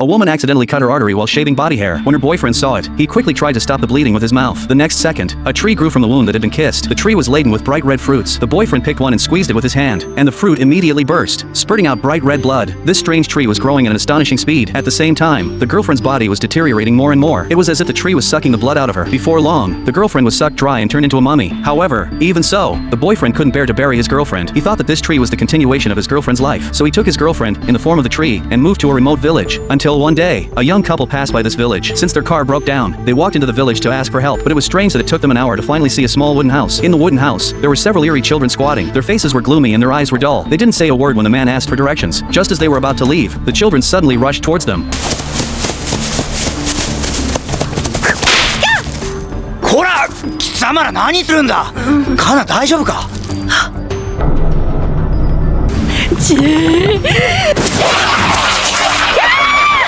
A woman accidentally cut her artery while shaving body hair. When her boyfriend saw it, he quickly tried to stop the bleeding with his mouth. The next second, a tree grew from the wound that had been kissed. The tree was laden with bright red fruits. The boyfriend picked one and squeezed it with his hand, and the fruit immediately burst, spurting out bright red blood. This strange tree was growing at an astonishing speed. At the same time, the girlfriend's body was deteriorating more and more. It was as if the tree was sucking the blood out of her. Before long, the girlfriend was sucked dry and turned into a mummy. However, even so, the boyfriend couldn't bear to bury his girlfriend. He thought that this tree was the continuation of his girlfriend's life. So he took his girlfriend, in the form of the tree, and moved to a remote village. Until one day, a young couple passed by this village. Since their car broke down, they walked into the village to ask for help, but it was strange that it took them an hour to finally see a small wooden house. In the wooden house, there were several eerie children squatting. Their faces were gloomy and their eyes were dull. They didn't say a word when the man asked for directions. Just as they were about to leave, the children suddenly rushed towards them. こら、貴様ら何するんだ。カナ大丈夫か。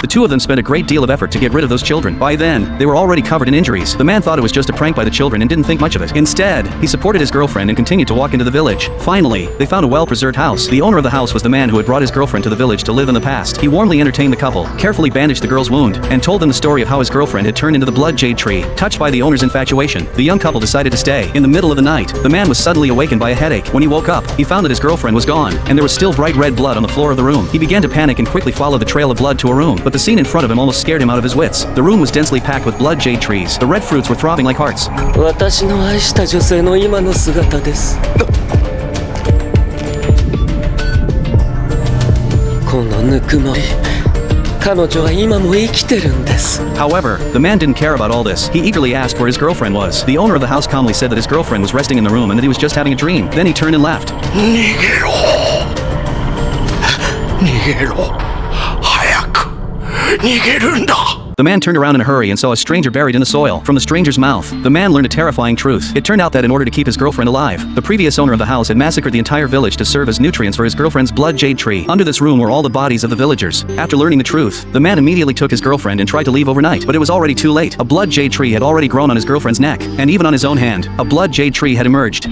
The two of them spent a great deal of effort to get rid of those children. By then, they were already covered in injuries. The man thought it was just a prank by the children and didn't think much of it. Instead, he supported his girlfriend and continued to walk into the village. Finally, they found a well-preserved house. The owner of the house was the man who had brought his girlfriend to the village to live in the past. He warmly entertained the couple, carefully bandaged the girl's wound, and told them the story of how his girlfriend had turned into the blood jade tree. Touched by the owner's infatuation, the young couple decided to stay. In the middle of the night, the man was suddenly awakened by a headache. When he woke up, he found that his girlfriend was gone, and there was still bright red blood on the floor of the room. He began to panic and quickly followed the trail of blood to a room, but the scene in front of him almost scared him out of his wits. The room was densely packed with blood jade trees. The red fruits were throbbing like hearts. 私の愛した女性の今の姿です。このぬくもり、彼女は今も生きてるんです。 However, the man didn't care about all this. He eagerly asked where his girlfriend was. The owner of the house calmly said that his girlfriend was resting in the room and that he was just having a dream. Then he turned and left. 逃げろ。逃げろ。早く。逃げるんだ。 The man turned around in a hurry and saw a stranger buried in the soil. From the stranger's mouth, the man learned a terrifying truth. It turned out that in order to keep his girlfriend alive, the previous owner of the house had massacred the entire village to serve as nutrients for his girlfriend's blood jade tree. Under this room were all the bodies of the villagers. After learning the truth, the man immediately took his girlfriend and tried to leave overnight, but it was already too late. A blood jade tree had already grown on his girlfriend's neck, and even on his own hand, a blood jade tree had emerged.